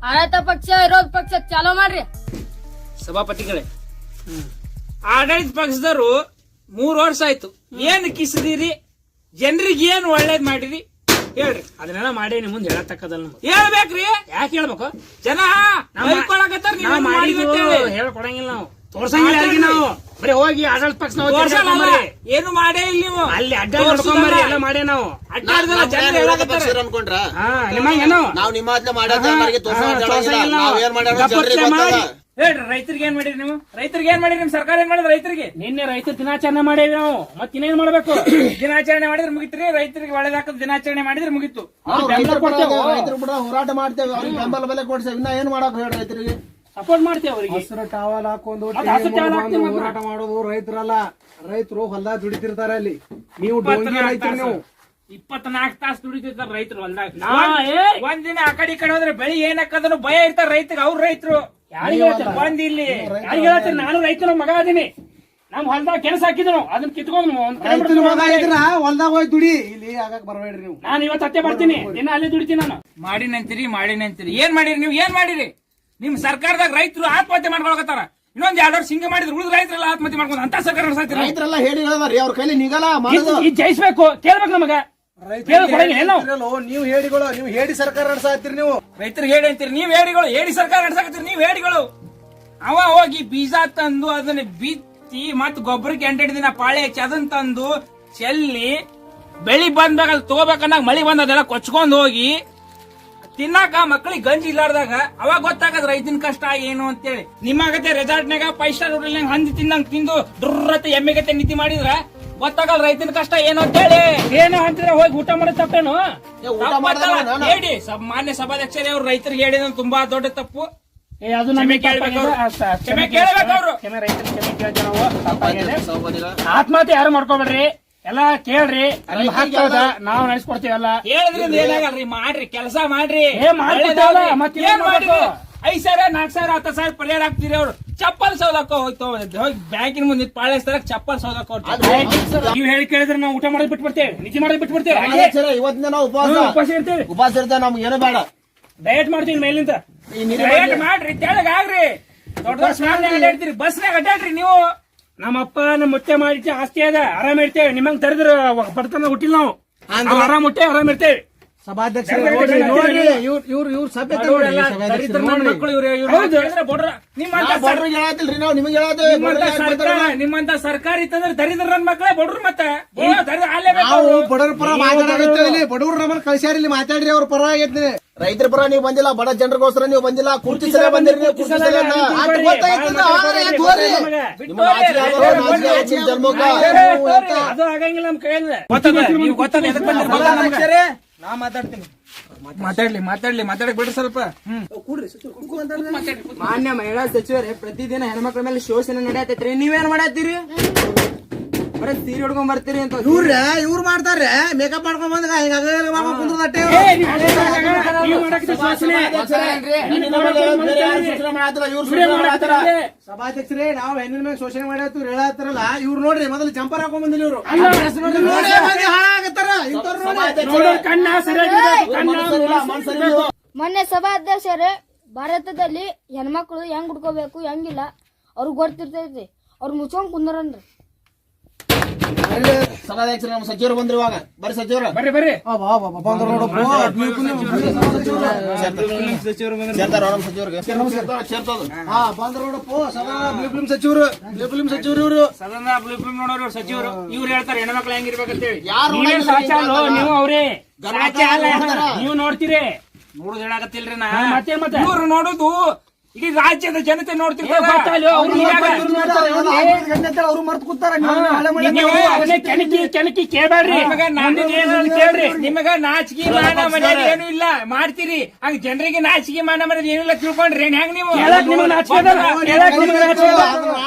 ಆಡಳಿತ ಪಕ್ಷ ವಿರೋಧ ಪಕ್ಷ ಚಾಲೂ ಮಾಡ್ರಿ. ಸಭಾಪತಿಗಳೇ, ಆಡಳಿತ ಪಕ್ಷದವರು 3 ವರ್ಷ ಆಯ್ತು. ಏನ್ ಕಿಸದಿರಿ, ಜನರಿಗೆ ಏನ್ ಒಳ್ಳೇದ್ ಮಾಡಿರಿ ಹೇಳ್ರಿ. ಅದನ್ನೆಲ್ಲ ಮಾಡೇನಿ, ಮುಂದೆ ಹೇಳತಕ್ಕದಲ್ಲ. ಹೇಳ್ಬೇಕ್ರಿ. ಯಾಕೆ ಹೇಳ್ಬೇಕು? ಜನ ಹೇಳ್ಕೊಡಂಗಿಲ್ಲ ನಾವು, ತೋರ್ಸಂಗಿಲ್ಲ ಯಾರಿಗೆ. ನಾವು ಬರೀ ಹೋಗಿ ಆಡಳಿತ ಪಕ್ಷ ಏನು ಮಾಡೇ ಇಲ್ಲ ನೀವು. ಅಲ್ಲಿ ಅಡ್ಡ ನೋಡ್ಕೊಂಬರ್ರಿ, ಎಲ್ಲ ಮಾಡೇ ನಾವು ಅಡ್ಡಾಡ್ದಲ್ಲ ಜನ ಹೇಳಕತ್ತಾರ. ನಾವು ನಿಮ್ಮ ಹೇಳ್ರಿ, ರೈತರಿಗೆ ಏನ್ ಮಾಡಿರಿ ನೀವು? ರೈತರಿಗೆ ಏನ್ ಮಾಡಿರಿ? ನಿಮ್ ಸರ್ಕಾರ ಏನ್ ಮಾಡಿದ್ರೆ ರೈತರಿಗೆ? ನಿನ್ನೆ ರೈತರ ದಿನಾಚರಣೆ ಮಾಡೇವಿ ನಾವು. ಮತ್ ಇನ್ನೇನ್ ಮಾಡ್ಬೇಕು? ದಿನಾಚರಣೆ ಮಾಡಿದ್ರೆ ಮುಗಿತ್ರಿ. ರೈತರಿಗೆ ಒಳ್ಳೇದಾಕದ ದಿನಾಚರಣೆ ಮಾಡಿದ್ರೆ ಮುಗಿತು. ರೈತರು ಕೂಡ ಹೋರಾಟ ಮಾಡ್ತೇವೆ, ಅವ್ರಿಗೆ ಬೆಂಬಲ ಬೆಲೆ ಕೊಡ್ತೇವೆ. ಇನ್ನ ಏನ್ ಮಾಡಕ್ ಹೇಳಿ ರೈತರಿಗೆ? ಸಪೋರ್ಟ್ ಮಾಡ್ತೇವೆ ಅವರಿಗೆ. ಹಸಿರು ಟವಲ್ ಹಾಕೊಂಡು ಹೋರಾಟ ಮಾಡೋದು ರೈತರಲ್ಲ. ರೈತರು ಹೊಲ ದುಡಿತಿರ್ತಾರೆ ಅಲ್ಲಿ. ನೀವು ರೈತರು, ನೀವು 24 ತಾಸು ದುಡಿತಿರ್ತಾರ ರೈತರು ಹೊಲ್ದಾಗ. ಒಂದಿನ ಆ ಕಡೆ ಈ ಕಡೆ ಹೋದ್ರೆ ಬೆಳಿ ಏನಾಕಂದ್ರು ಭಯ ಇರ್ತಾರ ರೈತರಿಗೆ. ಅವ್ರ ರೈತರು ಬಂದ್ ಇಲ್ಲಿ ಯಾರಿಗೆ ಹೇಳ್ತೀರಿ? ನಾನು ರೈತರ ಮಗ ಅದೀನಿ. ನಮ್ ಹೊಲ್ದಾಗ ಕೆಲಸ ಹಾಕಿದ್ರು, ಅದನ್ನ ಕಿತ್ಕೊಂಡು ಹೊಲ್ದಾಗ ಹೋಗಿ ದುಡಿ. ಇಲ್ಲಿ ಆಗಕ್ ಬರಬೇಡ್ರಿ ನೀವು. ನಾನು ಇವತ್ತು ಹತ್ತೆ ಬರ್ತೀನಿ, ದಿನ ಅಲ್ಲಿ ದುಡಿತೀನಿ ನಾನು. ಮಾಡಿನಂತೀರಿ. ಏನ್ ಮಾಡಿರಿ ನೀವು? ಏನ್ ಮಾಡಿರಿ? ನಿಮ್ ಸರ್ಕಾರದಾಗ ರೈತರು ಆತ್ಮಹತ್ಯೆ ಮಾಡ್ಕೊಳಕತ್ತಾರ. ಇನ್ನೊಂದ್ 2 ವರ್ಷ ಹಿಂಗ ಮಾಡಿದ್ರು ಉಳಿದ ರೈತರೆಲ್ಲ ಆತ್ಮಹತ್ಯೆ ಮಾಡ್ಕೊಂಡು ಅಂತ ಸರ್ಕಾರ ನಡೆಸ್ತೀರಿ. ರೈತರೆಲ್ಲ ಹೇಳಿ ಹೇಳದಾರಿ, ಅವ್ರ ಕೈಲಿ ನಿಗಲ್ಲ ಜಯಿಸ್ಬೇಕು, ಕೇಳ್ಬೇಕು ನಮಗ. ನೀವು ಹೇಳಿಗಳು, ನೀವು ಹೇಳಿ ಸರ್ಕಾರ ನಡೆಸಾತ್ತೀರಿ. ನೀವು ರೈತರಿಗೆ ಹೇಳಿ ಅಂತೀರಿ, ನೀವ್ ಹೇಳಿಗಳು. ಹೇಳಿ ಸರ್ಕಾರ ನಡೆಸಾಕತ್ತೀರಿ ನೀವ್ ಹೇಳಿಗಳು. ಅವ ಹೋಗಿ ಬೀಜ ತಂದು ಅದನ್ನ ಬಿತ್ತಿ ಮತ್ ಗೊಬ್ಬರಕ್ಕೆ 8 ದಿನ ಪಾಳೆ ಹಚ್ಚಿ ಅದನ್ನ ತಂದು ಚೆಲ್ಲಿ ಬೆಳಿ ಬಂದಾಗ ಅದು ತಗೋಬೇಕನ್ನಾಗ ಮಳಿ ಬಂದ ಅದೆಲ್ಲ ಕೊಚ್ಕೊಂಡ್ ಹೋಗಿ ತಿನ್ನಾಕ ಮಕ್ಕಳಿಗೆ ಗಂಜಿ ಇಲ್ಲಾರ್ದಾಗ ಅವಾಗ ಗೊತ್ತಾಗದ ರೈತನ ಕಷ್ಟ ಏನು ಅಂತೇಳಿ. ನಿಮ್ಮಾಗತ್ತೆ ರೆಸಾರ್ಟ್ನಾಗ 5 ಸ್ಟಾರ್ ಹೋಟೆಲ್ ಹಂದಿ ತಿಂದಂಗ್ ತಿಂದು ದುರ್ರತೆ ಎಮ್ಮೆಗತ್ತೆ ನಿಧಿ ಮಾಡಿದ್ರ ಗೊತ್ತಾಗಲ್ಲ ರೈತನ ಕಷ್ಟ ಏನು ಅಂತೇಳಿ. ಏನು ಅಂತಿದ್ರೆ ಹೋಗಿ ಊಟ ಮಾಡೋದು ತಪ್ಪೇನು? ಹೇಳಿ ಮಾನ್ಯ ಸಭಾಧ್ಯಕ್ಷರೇ, ಅವ್ರು ರೈತರಿಗೆ ಹೇಳಿದ ತುಂಬಾ ದೊಡ್ಡ ತಪ್ಪು. ಅದು ನಮಗೆ ಕೇಳ್ಬೇಕು, ಕ್ಷಮೆ ಕೇಳಬೇಕು. ಅವರು ರೈತರಿಗೆ ಕ್ಷಮೆ ಕೇಳ್ತೇವೆ ನಾವು. ಆತ್ಮಹತ್ಯೆ ಯಾರು ಮಾಡ್ಕೋಬೇಡ್ರಿ, ಎಲ್ಲಾ ಕೇಳ್ರಿ. ನಾವು ನಡೆಸ್ಕೊಡ್ತೀವಲ್ಲ. ಹೇಳಿದ್ರಿಂದ ಏನಾಗಲ್ರಿ, ಮಾಡ್ರಿ ಕೆಲಸ ಮಾಡ್ರಿ. ಮತ್ತೇನ್ ಮಾಡ್ಬೇಕು? 5,000 4,000 10,000 ಪರಿಹಾರ ಹಾಕ್ತಿರಿ. ಅವ್ರು ಚಪ್ಪಲ್ ಸೌದಕ್ಕ ಹೋಗಿ ಬ್ಯಾಂಕಿನ ಮುಂದೆ ಪಾಳಿಸ್ತಾರ, ಚಪ್ಪಲ್ ಸೌದಕ್ಕ ನೀವ್ ಹೇಳಿ ಕೇಳಿದ್ರೆ ನಾವು ಊಟ ಮಾಡೋದು ಬಿಟ್ಬಿಡ್ತೇವೆ, ನಿಧಿ ಮಾಡೋದು ಬಿಟ್ಬಿಡ್ತೇವೆ. ಇವತ್ತಿನ ನಾವು ಉಪವಾಸ ಇರ್ತೇವೆ. ಉಪವಾಸ ಇರ್ತೇವೆ. ನಮ್ಗೆ ಏನು ಬೇಡ, ಡಯಟ್ ಮಾಡ್ತೀವಿ ಮೇಲಿಂದ. ಡಯಟ್ ಮಾಡ್ರಿ, ತೆಳಗಾಗ್ರಿ. ದೊಡ್ಡ ಅಡ್ಡಾಡ್ತೀರಿ, ಬಸ್ನಾಗ ಅಡ್ಡಾಡ್ರಿ ನೀವು. ನಮ್ಮಪ್ಪ ನಮ್ಮ ಮುತ್ತೆ ಮಾಡಿ ಆಸ್ತಿ ಅದ, ಆರಾಮ್ ಇರ್ತೇವೆ. ನಿಮ್ಮಂಗ್ ತರಿದ್ರ ಬಡತನ ಹುಟ್ಟಿಲ್ಲ ನಾವು. ಆರಾಮ್ ಮುಟ್ಟೆ ಆರಾಮ್ ಇರ್ತೇವೆ. ಸಭಾಧ್ಯಕ್ಷ ಇವ್ರ ಸಭೆ ಮಕ್ಕಳು ನಿಮ್ಮಂತ ಸರ್ಕಾರ ಇತ್ತಂದ್ರೆ ದರಿದ್ರ ನನ್ ಮಕ್ಕಳೇ ಬಡ್ರು. ಮತ್ತೆ ಬಡವ್ರ ಪರ ಮಾತಾಡೋದು, ಬಡವ್ರು ನಮ್ಮನ್ನ ಕಳ್ಸ್ಯಾರ ಇಲ್ಲಿ ಮಾತಾಡ್ರಿ. ಅವ್ರ ಪರ ಆಗೈತಿ. ರೈತರ ಪರ ನೀವು ಬಂದಿಲ್ಲ, ಬಡ ಜನರಿಗೋಸ್ಕರ ನೀವು ಬಂದಿಲ್ಲ. ಕುರ್ಚಿ ಸಲ ಬಂದಿರಿ, ಅದು ಆಗಂಗಿಲ್ಲ ನಮ್ ಕೈಯಲ್ಲಿ. ನಾ ಮಾತಾಡ್ತೀನಿ. ಮಾತಾಡಕ್ ಬಿಡ್ರಿ ಸ್ವಲ್ಪ. ಮಾನ್ಯ ಮಹಿಳಾ ಸಚಿವರೇ, ಪ್ರತಿದಿನ ಹೆಣ್ಮಕ್ಳ ಮೇಲೆ ಶೋಷಣೆ ನಡೆಯತೈತ್ರಿ. ನೀವೇನ್ ಮಾಡತ್ತೀರಿ? ಬರೀ ಸೀರೆ ಉಡ್ಕೊಂಡ್ ಬರ್ತೀರಿ ಅಂತ ಇವ್ರು ಮಾಡ್ತಾರ್ರಿ. ಮೇಕಪ್ ಮಾಡ್ಕೊಂಡ್ ಬಂದ ಕುಂದ್ರದಟ್ಟೆ. ಸಭಾಧ್ಯಕ್ಷರೇ, ನಾವು ಹೆಣ್ಣಿನ ಮೇಲೆ ಶೋಷಣೆ ಮಾಡತ್ತೀವಿ ಹೇಳತ್ತಾರಲ್ಲ. ಇವ್ರು ನೋಡ್ರಿ, ಮೊದಲು ಜಂಪರ್ ಹಾಕೊಂಡ್ ಬಂದಿಲ್ಲ ಇವ್ರು. ಮೊನ್ನೆ ಸಭಾಧ್ಯಕ್ಷರೇ, ಭಾರತದಲ್ಲಿ ಹೆಣ್ಮಕ್ಳು ಹೆಂಗ್ ಹುಡ್ಕೋಬೇಕು ಹೆಂಗಿಲ್ಲ ಅವ್ರಿಗೆ ಗೊತ್ತಿರ್ತೈತಿ. ಅವ್ರು ಮುಚ್ಕೊಂಡ್ ಕುಂದ್ರನ್ರಿ. ಸಭಾಧ್ಯಕ್ಷರ ನಮ್ಮ ಸಚಿವರು ಬಂದ್ರಿ. ಇವಾಗ ಬರ್ರಿ ಸಚಿವರು, ಬರ್ರಿ ಬರ್ರಿ. ಸಚಿವರು ಇವ್ರು ಹೇಳ್ತಾರೆ ಹೆಣ್ಮಕ್ಳು ಹೆಂಗಿರ್ಬೇಕಂತೇಳಿ. ನೀವು ಅವ್ರೇ ನೀವು ನೋಡ್ತೀರಿ. ನೋಡುದು ಹೇಳಾಕತ್ತಿಲ್ರಿ ನಾ. ಮತ್ತೆ ಇವ್ರು ನೋಡುದು ಇಡೀ ರಾಜ್ಯದ ಜನತೆ ನೋಡ್ತಿರ್ತಾರೆ. ಅವ್ರು ಮರ್ತು ಕೂತಾರ. ಕೆಣಕಿ ಕೇಳ್ಬೇಡ್ರಿ, ಕೇಳ್ರಿ. ನಿಮಗ ನಾಚಿಕೆ ಮಾನ ಮರ್ಯಾದೆ ಏನು ಇಲ್ಲ, ಮಾಡ್ತೀರಿ. ಹಂಗ ಜನರಿಗೆ ನಾಚಿಕೆ ಮಾನ ಮರ್ಯಾದೆ ಏನಿಲ್ಲ ತಿಳ್ಕೊಂಡ್ರಿ. ಹೆಂಗ್ ನೀವು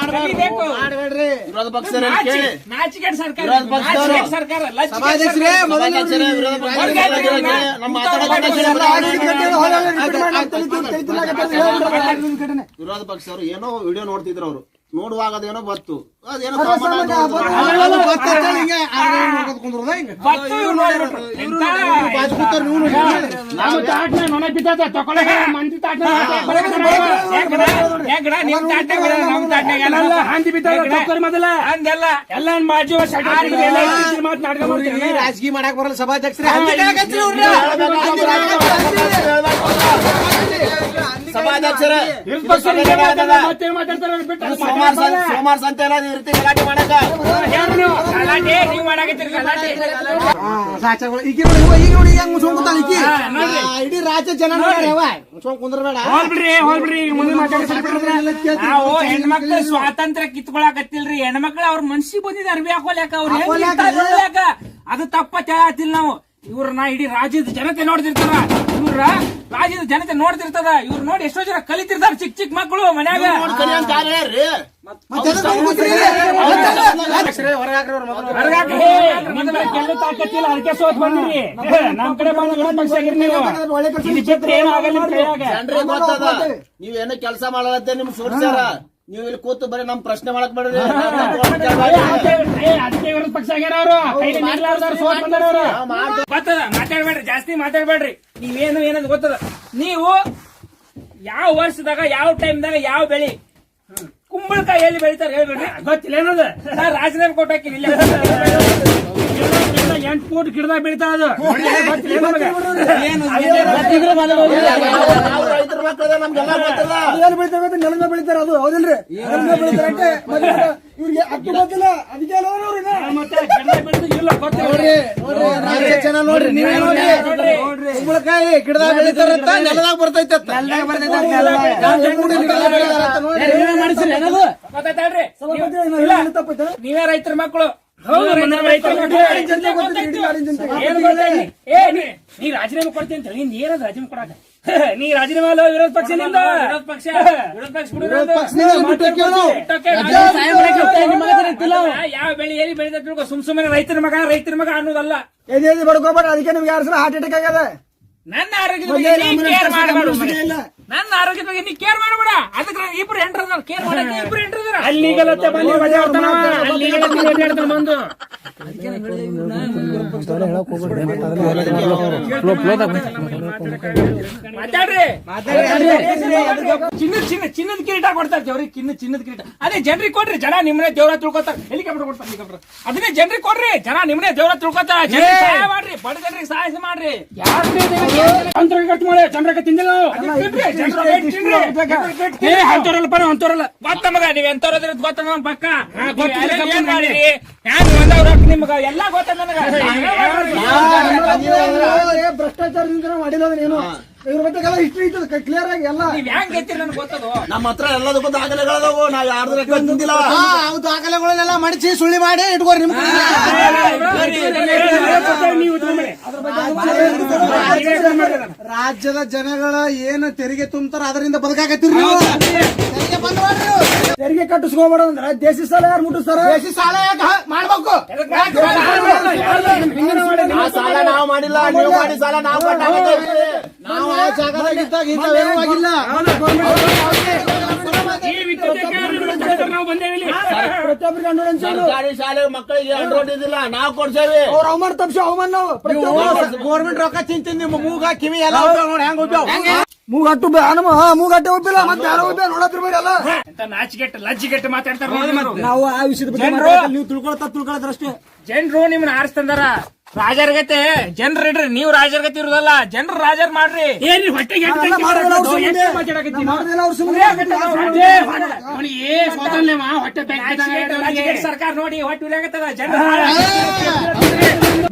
ನಾಚಿಕೆ ಸರ್ಕಾರ ವಿರೋಧ ಪಕ್ಷದವರು ಏನೋ ವಿಡಿಯೋ ನೋಡ್ತಿದ್ರು. ಅವರು ನೋಡುವಾಗ ಅದೇನೋ ಬತ್ತು ಅದೇನೋ ನಮ್ಮ ತಾಟ್ನ ನೊಣ ಬಿದ್ದದ ತಕೊಳ್ಳ ಮಂದಿ ತಾಟ್ನ ಹಂದಿ ಬಿದ್ದ ಮೊದಲ ಅಂದೆಲ್ಲ ಎಲ್ಲ ಮಾಜಿ ನಾಟಕ ಮಾಡ್ತೀವಿ. ರಾಜಕೀಯ ಮಾಡಕ್ ಬರಲ್ಲ ಸಭಾಧ್ಯಕ್ಷರೇ. ಸಭಾಧ್ಯಕ್ಷರೇ ಮತ್ತೆ ಮಾತಾಡ್ತಾರೆ ಬಿಟ್ಟು ಸೋಮವಾರ ಸಂತೆ ಎಲ್ಲ ಈ ರೀತಿ ಗಲಾಟೆ ಮಾಡಕ ಗಲಾಟೆ ನೀವ್ ಮಾಡಾಕತ್ತೀರಿ ಗಲಾಟೆ. ಈಗ ನೋಡಿ ಹೆಂಗ್ ಮುಚ್ಕೊಂಡ್ ಕೂತಾಳ ಈಕಿ. ಇಡೀ ರಾಜ್ಯ ಜನ ಮುಚ್ಕೊಂಡ್ ಕುಂದ್ರಬೇಡ. ಹೋಲ್ಬಿಡ್ರಿ ಈಗ ಮುಂದೆ ಮಾತಾಡ್ತಾರೆ. ನಾವು ಹೆಣ್ಮಕ್ಳು ಸ್ವಾತಂತ್ರ್ಯ ಕಿತ್ಕೊಳಕತ್ತಿಲ್ರಿ. ಹೆಣ್ಮಕ್ಳು ಅವ್ರ ಮನ್ಸಿಗೆ ಬಂದಿದ್ ಅರ್ಬಿ ಹಾಕೋಲ್ಯಾಕ ಅವ್ರ ಹೆಂಗ್ ಅದು ತಪ್ಪ ಹೇಳತ್ತಿಲ್ಲ ನಾವು. ಇವ್ರನ್ನ ಇಡೀ ರಾಜ್ಯದ ಜನತೆ ನೋಡ್ತಿರ್ತಾರ. ಇವ್ರ ರಾಜ್ಯದ ಜನತೆ ನೋಡ್ತಿರ್ತದ. ಇವ್ರು ನೋಡಿ ಎಷ್ಟೋ ಜನ ಕಲಿತಿರ್ತಾರ ಚಿಕ್ಕ ಚಿಕ್ಕ ಮಕ್ಕಳು ಮನ್ಯಾಗ. ಕೆಲವು ತಾಕತ್ತಿಲ್ಲ ಅದಕ್ಕೆ ಸೋತ್ ಬಂದಿರಿ. ನಮ್ ಕಡೆ ಬಂದ ಪಕ್ಷ ಆಗಿರಿ ನೀವು. ಏನು ಆಗಲ್ಲ ನಿಮ್ ಕೈಯಾಗ. ಜನರಿಗೆ ಗೊತ್ತದ ನೀವೇನು ಕೆಲಸ ಮಾಡಲತ್ತೆ ನಿಮ್ ಸೋರ್ಸ್ಯಾರ. ನೀವು ಇಲ್ಲಿ ಕೂತು ಬರೀ ನಮ್ ಪ್ರಶ್ನೆ ಮಾಡಕ್ ಬೇಡ್ರಿ. ಅದಕ್ಕೆ ಇವ್ರ ಪಕ್ಷ ಆಗ್ಯಾರ ಅವರು. ಕೈಲಿ ನಿಲ್ಲಾರ್ದವ್ರು ಸೋತ್ ಬಂದಾರ ಅವರು. ಗೊತ್ತದ ಮಾತಾಡ್ಬೇಡ್ರಿ, ಜಾಸ್ತಿ ಮಾತಾಡ್ಬೇಡ್ರಿ. ನೀವೇನು ಏನಂತ ಗೊತ್ತದ. ನೀವು ಯಾವ ವರ್ಷದಾಗ ಯಾವ ಟೈಮ್ದಾಗ ಯಾವ ಬೆಳಿ ಕುಂಬಳಕಾಯಿ ಎಲ್ಲಿ ಬೆಳಿತಾರ ಹೇಳ್ಬೇಡ್ರಿ. ಗೊತ್ತಿಲ್ಲ ಏನದ ರಾಜೀನಾಮೆ ಕೊಟ್ಟು ಹಾಕಿನಿ ಇಲ್ಲ 8 ಫೂಟ್ ಗಿಡದಾಗ ಬೆಳಿತಾ ಅದು. ರೈತರ ಮಕ್ಕಳ ನಮ್ಗೆಲ್ಲ ಗೊತ್ತದ. ಏನ್ ಬೆಳಿತಾರೆ ನೆಲದ ಬೆಳಿತಾರ ಅದು ಹೌದಿಲ್ರಿ. ಬೆಳಿತಾರೆ ಇವ್ರಿಗೆ ಅಷ್ಟು ಗೊತ್ತಿಲ್ಲ. ಅದಕ್ಕೆ ಮತ್ತೆ ಗಿಡದಾಗ ಬೆಳೆದು ಇಲ್ಲ ಗೊತ್ತಿಲ್ಲ. ಜನ ನೋಡ್ರಿ ನೀವೇ ನೋಡ್ರಿ ಕುಂಬಳಕಾಯಿ ಗಿಡದಾಗ ಬೆಳಿತಾರಂತ ನೆಲದಾಗ ಬರ್ತೈತೆ. ಗೊತ್ತಾಯ್ತಲ್ರಿ. ನೀವೇ ರೈತರ ಮಕ್ಕಳು. ನೀ ರಾಜೀನಾಮೆ ಕೊಡ್ತೀನಿ ಅಂತ ಹೇಳಿ ನೀರದ ರಾಜೀನಾಮೆ ಕೊಡಾಕ ನೀ ರಾಜೀನಾಮೆ ಅಲ್ಲ ವಿರೋಧ ಪಕ್ಷ ನಿಂದ. ವಿರೋಧ ಪಕ್ಷ ಯಾವ ಬೆಳೆ ಎಲ್ಲಿ ಬೆಳೆದ ಸುಮ್ಮನೆ ರೈತರ ಮಗ ಅನ್ನೋದಲ್ಲ. ಎದೆ ಬಡ್ಕೋಬೇಡ. ಅದಕ್ಕೆ ನಿಮ್ಗೆ ಯಾರು ಹಾರ್ಟ್ ಅಟ್ಯಾಕ್ ಆಗ್ಯದ. ನನ್ನ ಆರೋಗ್ಯದ ಬಗ್ಗೆ ನೀ ಕೇರ್ ಮಾಡಬೇಡ. ನನ್ನ ಆರೋಗ್ಯದ ಬಗ್ಗೆ ನೀ ಕೇರ್ ಮಾಡಬೇಡ. ಅದಕ್ಕೆ ಇಬ್ರು ಎಂಟ್ರದಾರ ಕೇರ್ ಮಾಡಕ್ಕೆ ಇಬ್ರು ಎಂಟ್ರದಾರ. ಅಲ್ಲಿಗಲತ್ತೆ ಬಂದು ಮಜಾ ಆಡ್ತಾನ ಅಲ್ಲಿಗಲತ್ತೆ ಬಂದು ಮಾತಾಡ್ರಿ. ಚಿನ್ನದ ಕಿರೀಟ ಕೊಡ್ತಾರೆ ದೇವ್ರಿಗೆ. ಚಿನ್ನದ ಕಿರೀಟ ಅದೇ ಜನರಿಗೆ ಕೊಡ್ರಿ. ಜನ ನಿಮ್ಮನೆ ದೇವ್ರ ತಿಳ್ಕೊತಾರ. ಹೆಲಿಕಾಪ್ಟರ್ ಕೊಡ್ತಾರೆ. ಹೆಲಿಕಾಪ್ಟರ್ ಅದನ್ನೇ ಜನರಿಗೆ ಕೊಡ್ರಿ. ಜನ ನಿಮ್ಮನೆ ದೇವ್ರ ತಿಳ್ಕೊತಾರ. ಜನರಿಗೆ ಸಹಾಯ ಮಾಡ್ರಿ. ಬಡ ಜನರಿಗೆ ಸಹಾಯ ಮಾಡ್ರಿ. ಖರ್ಚು ಮಾಡಿ ಜನರಿಗೆ ತಿಂದಿಲ್ಲ ಅಂತವ್ರಲ್ಲ ಬರೋ ಅಂತವ್ರಲ್ಲ. ಗೊತ್ತ ಮಗ ನೀವ್ ಎಂತವ್ರದ್ರ ಗೊತ್ತ ನಮ್ ಪಕ್ಕ ಏನ್ ಮಾಡಿರಿ ಹ್ಯಾಂಗ ಒಂದವ್ರ ನಿಮ್ಗ ಎಲ್ಲಾ ಗೊತ್ತ ನನಗ. ಭ್ರಷ್ಟಾಚಾರದಿಂದ ಮಾಡಿಲ್ಲ ಏನು ಇವ್ರ ಬಗ್ಗೆ ಹಿಸ್ಟ್ರಿ ಇರ್ತದೆ ಕ್ಲಿಯರ್ ಆಗಿ ಎಲ್ಲ. ನೀವ್ ಹೆಂಗ್ ಗೆತ್ತಿರಿ ನನ್ಗೆ ಗೊತ್ತದು. ನಮ್ಮ ಹತ್ರ ಎಲ್ಲದಕ್ಕೂ ದಾಖಲೆಗಳದಾವು. ನಾವ್ ಯಾರ್ದ್ರ ತಿಂದಿಲ್ಲ. ದಾಖಲೆಗಳನ್ನೆಲ್ಲ ಮಡಿಸಿ ಸುಳ್ಳಿ ಮಾಡಿ ಇಟ್ಕೋರಿ. ನಿಮ್ ರಾಜ್ಯದ ಜನಗಳ ಏನು ತೆರಿಗೆ ತುಂಬ್ತಾರ ಅದರಿಂದ ಬದುಕಾಕತ್ತೀರಿ ನೀವು. ತೆರಿಗೆ ಕಟ್ಟಿಸ್ಕೊಂಡ್ಬಿಡೋದಂದ್ರ ದೇಶಿ ಸಾಲ ಯಾರು ಮುಟ್ಟಿಸ್ತಾರ? ದೇಶಿ ಸಾಲ ಯಾಕೆ ಮಾಡ್ಬೇಕು? ಆ ಸಾಲ ನಾವು ಮಾಡಿಲ್ಲ. ನೀವು ಮಾಡಿ ಸಾಲ ನಾವು ಕಟ್ಟಾಕತ್ತೇವಿ. ನಾವು ಆ ಜಾಗದಾಗಿದ್ದಾಗ ಇಂಥವೇನೂ ಆಗಿಲ್ಲ. ನಾವು ಬಂದೇವಿ. ಪ್ರತಿಯೊಬ್ಬರಿಗೆ ಅಂಡೋಲೆನ್ಸ್ ಸರ್ಕಾರಿ ಶಾಲೆ ಮಕ್ಕಳಿಗೆ ಅಂಡ್ರೋಟಿದಿಲ್ಲ. ನಾವು ಕೊಡ್ಸೇವಿ. ಅವ್ರ ಅವಮಾನ ತಪ್ಪಿಸಿ ಅವಮಾನ ನಾವು ಗೌರ್ಮೆಂಟ್ ರೊಕ್ಕ ತಿಂತೀನಿ. ನಿಮ್ಮ ಮೂಗ ಕಿವಿ ಎಲ್ಲ ನೋಡಿ ಹೆಂಗ್ ಹೋಗ್ಯಾವ. ಮೂಗಟ್ಟು ಮೂಗಟ್ಟೆ ಒಪ್ಪಿಲ್ಲ. ಮತ್ತೆ ಯಾರೋ ಒಪ್ಪ ನೋಡತ್ತಿರ್ಬೇಡಿ ಅಲ್ಲ. ಎಂತ ನಾಚಿಗೆಟ್ಟು ಲಜ್ಜಿಗೆಟ್ಟು ಮಾತಾಡ್ತಾರ. ನಾವು ಆ ವಿಷಯದ ಬಗ್ಗೆ ನೀವು ತಿಳ್ಕೊಳತ್ರಷ್ಟೇ. ಜನರು ನಿಮ್ನ ಆರಿಸ್ತಂದಾರ. ರಾಜರ್ಗತೆ ಜನರು ಇಡ್ರಿ. ನೀವು ರಾಜರ್ಗತೆ ಇರುದಲ್ಲ. ಜನರು ರಾಜರ್ ಮಾಡ್ರಿ. ಏನ್ ಹೊಟ್ಟೆಗೆ ಸರ್ಕಾರ ನೋಡಿ ಹೊಟ್ಟೆ ಉರಿಯಾಗತ್ತದ. ಜನರು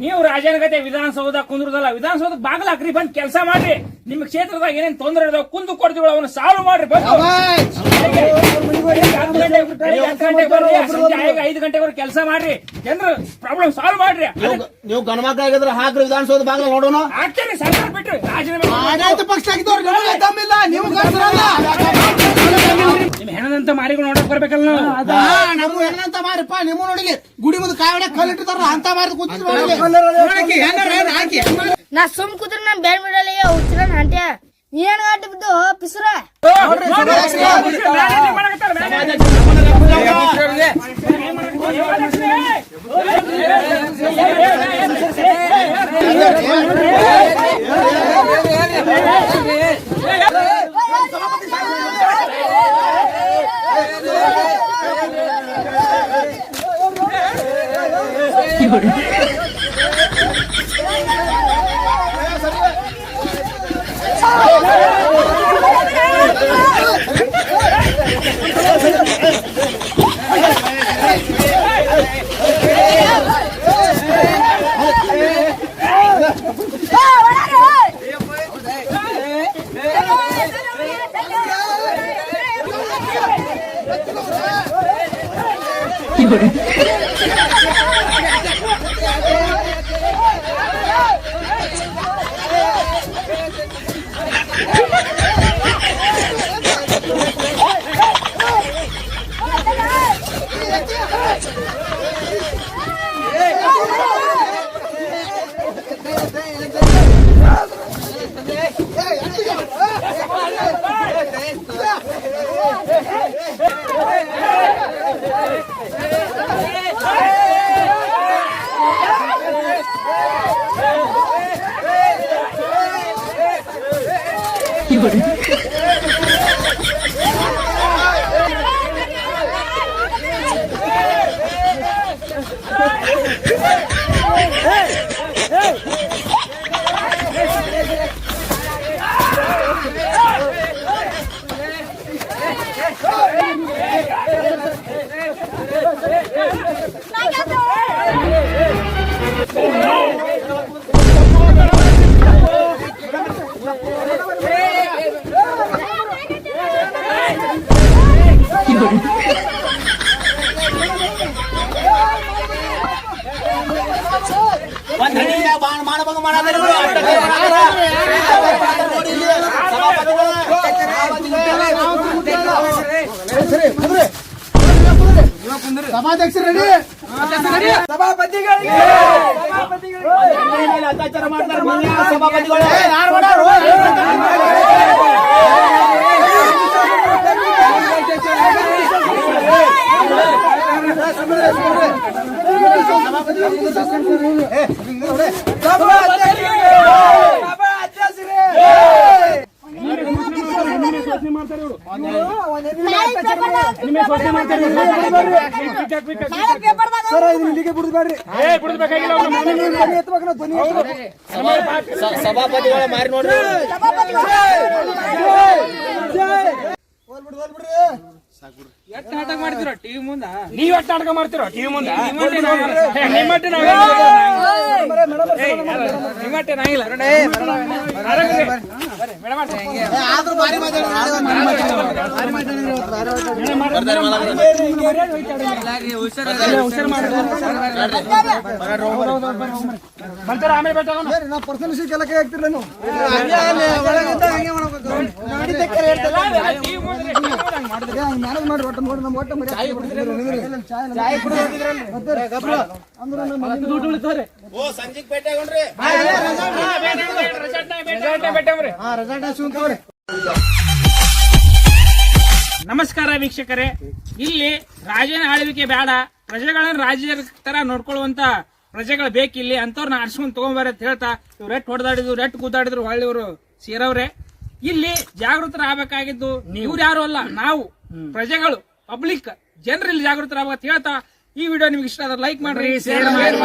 ನೀವು ರಾಜರ್ಗತೆ ವಿಧಾನಸೌಧ ಕುಂದ್ರದಲ್ಲ. ವಿಧಾನಸೌಧಕ್ಕೆ ಬಾಗಿಲು ಹಾಕ್ರಿ. ಬಂದ್ ಕೆಲಸ ಮಾಡ್ರಿ. ನಿಮ್ ಕ್ಷೇತ್ರದಾಗ ಏನೇನ್ ತೊಂದರೆ ಇದಾವ ಕುಂದು ಕೊಡ್ತೀವಿ. ಅವನ್ನ ಸಾಲ್ವ್ ಮಾಡ್ರಿ. ಬಂದು 5 ಗಂಟೆವರೆಗೆ ಕೆಲಸ ಮಾಡ್ರಿ. ಜನರು ಪ್ರಾಬ್ಲಮ್ ಸಾಲ್ವ್ ಮಾಡ್ರಿ. ನೀವು ಗಣಮಕ್ಳು ಆಗಿದ್ರೆ ಹಾಕ್ರಿ ವಿಧಾನಸೌಧ ಬಾಗಿಲು ನೋಡೋಣ. ಹಾಕ್ತೇನೆ ಸರ್ಕಾರ ಬಿಟ್ಟು ರಾಜೀನಾಮೆ ಆಡಳಿತ ಪಕ್ಷ ಆಗಿದ್ದವ್ರು ತಮ್ಮಿಲ್ಲ. ನೀವು ನಿಮ್ ಹೆಣದಂತ ಮಾರಿಗಳು ನೋಡಕ್ ಬರ್ಬೇಕಲ್ಲ ನಾವು. ನಮ್ಮ ಹೆಣ್ಣಂತ ಮಾರಿಪ್ಪ. ನಿಮ್ಮ ನೋಡಿಲಿ ಗುಡಿ ಮುಂದೆ ಕಾಯಿ ಹೊಡೆ ಕಲ್ಲಿಟ್ಟಿದಾರ ಅಂತ ಮಾರಿ ಕೂತಿದ್ರು. ನಾ ಸುಮ್ ಕೂತ್ರೆ ನಾನ್ ಬೇಡ ಬಿಡಲ್ಲ ಹುಚ್ಚಿರ ಅಂಟ್ಯ ಏನ್ ಗಂಟೆ ಬಿದ್ದು ಪಿಸ್ರ ಸಭಾಧ್ಯಕ್ಷರು ರೆಡಿ ಸಭಾಪತಿಗಳಿಗೆ ಅತ್ಯಾಚಾರ ಮಾಡ್ತಾರೆ ಸಭಾಪತಿಗಳು ಸರ್ ಇದು ಇಲ್ಲಿಗೆ ಬಿಡ್ಬೇಡ್ರಿ ಸಭಾಪತಿಗಳ ಮಾರಿ ನೋಡ್ರಿ ಎಷ್ಟು ನಾಟಕ ಮಾಡ್ತೀರ ಟಿವಿ ಮುಂದ ನೀವ್ ಎಷ್ಟು ನಾಟಕ ಮಾಡ್ತಿರೋ ಟಿವಿ ಮುಂದೆ ಬರ್ತಾರ ಆಮೇಲೆ ಬೇಟ ನಾವು ಪರ್ಸನಲ್ ವಿಷಯ ಕೆಲಕ್ಕೆ ಆಗ್ತಿರ್ಲ ನೀವು ಮ್ಯಾನೇಜ್ ಮಾಡಿ ಒಟ್ಟು ನೋಡಿ ನಮ್ಮ ಒಟ್ಟು ಮರಿ ಸಂಜೆಗೆ ಭೇಟಿ ಆಗೋಣ್ರಿ ನಮಸ್ಕಾರ ವೀಕ್ಷಕರೇ, ಇಲ್ಲಿ ರಾಜನ ಆಳ್ವಿಕೆ ಬೇಡ, ಪ್ರಜೆಗಳನ್ನ ರಾಜ್ಯದ ತರ ನೋಡ್ಕೊಳ್ಳುವಂತ ಪ್ರಜೆಗಳು ಬೇಕಿಲ್ಲಿ, ಅಂತವ್ರನ್ನ ಆಡ್ಸ್ಕೊಂಡ್ ತಗೊಂಬಾರ ಅಂತ ಹೇಳ್ತಾ ಇವ್ರು ರೆಟ್ ಹೊಡೆದಾಡಿದ್ರು, ರೆಟ್ ಕೂದಾಡಿದ್ರು, ಹೊಳ್ಳಿ ಇವರು ಸೇರವ್ರೆ. ಇಲ್ಲಿ ಜಾಗೃತರಾಗಬೇಕಾಗಿದ್ದು ಇವ್ರು ಯಾರು ಅಲ್ಲ, ನಾವು ಪ್ರಜೆಗಳು, ಪಬ್ಲಿಕ್ ಜನರು ಇಲ್ಲಿ ಜಾಗೃತರಾಗಬೇಕು ಹೇಳ್ತಾ ಈ ವಿಡಿಯೋ ನಿಮ್ಗೆ ಇಷ್ಟ ಆದ್ರೆ ಲೈಕ್ ಮಾಡ್ರಿ, ಶೇರ್ ಮಾಡಿ.